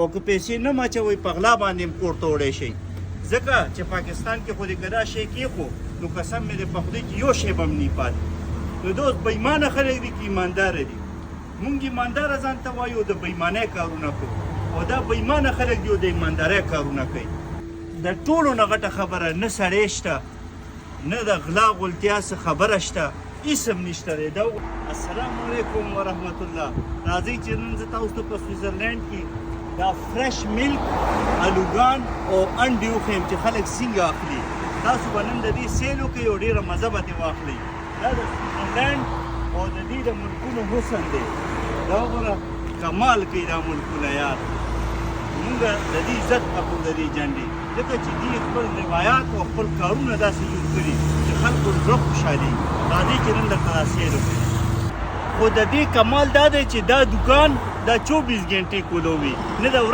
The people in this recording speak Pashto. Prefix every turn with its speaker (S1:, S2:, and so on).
S1: او که پیسې نه مچوئ په غلا باندې هم کور ته وړی شئ ځکه چې پاکستان کې خو دې که دا شی کېښو نو قسم مې دی په خدای چې یو شی به هم نه پاتې نو دا اوس بېایمانه خلک دي که ایمانداره دي مونږ ایمانداره ځان ته وایو د بېایمانۍ کارونه کوو او دا بېایمانه خلک دي او د ایماندارۍ کارونه کوي د ټولو نه غټه خبره نه سړی شته نه د غلا غلطیا څه خبره شته هېڅ هم نشته دی دا السلام علیکم ورحمت الله راځئ چې نن زه تاسو ته په سویزرلینډ کې دا فرش ملک الوګان او انډې وښیم چې خلک څنګه اخلي تاسو به نن د دې سیل وکړئ او ډېره مزه به ترې واخلئ دا د سویزرلینډ او د دې د ملکونو حسن دی دا وګوره کمال کوي دا ملکونه یار مونږ د دې عزت اخلو د دې جنډې ځکه چې دې خپل روایات او خپل کارونه داسې جوړ کړي چې خلکو زړه خوشحالي راځئ چې نن درته دا سیل وکړو خو د دې کمال دا دی چې دا دوکان دا 24 ګنټې کولو وي نه د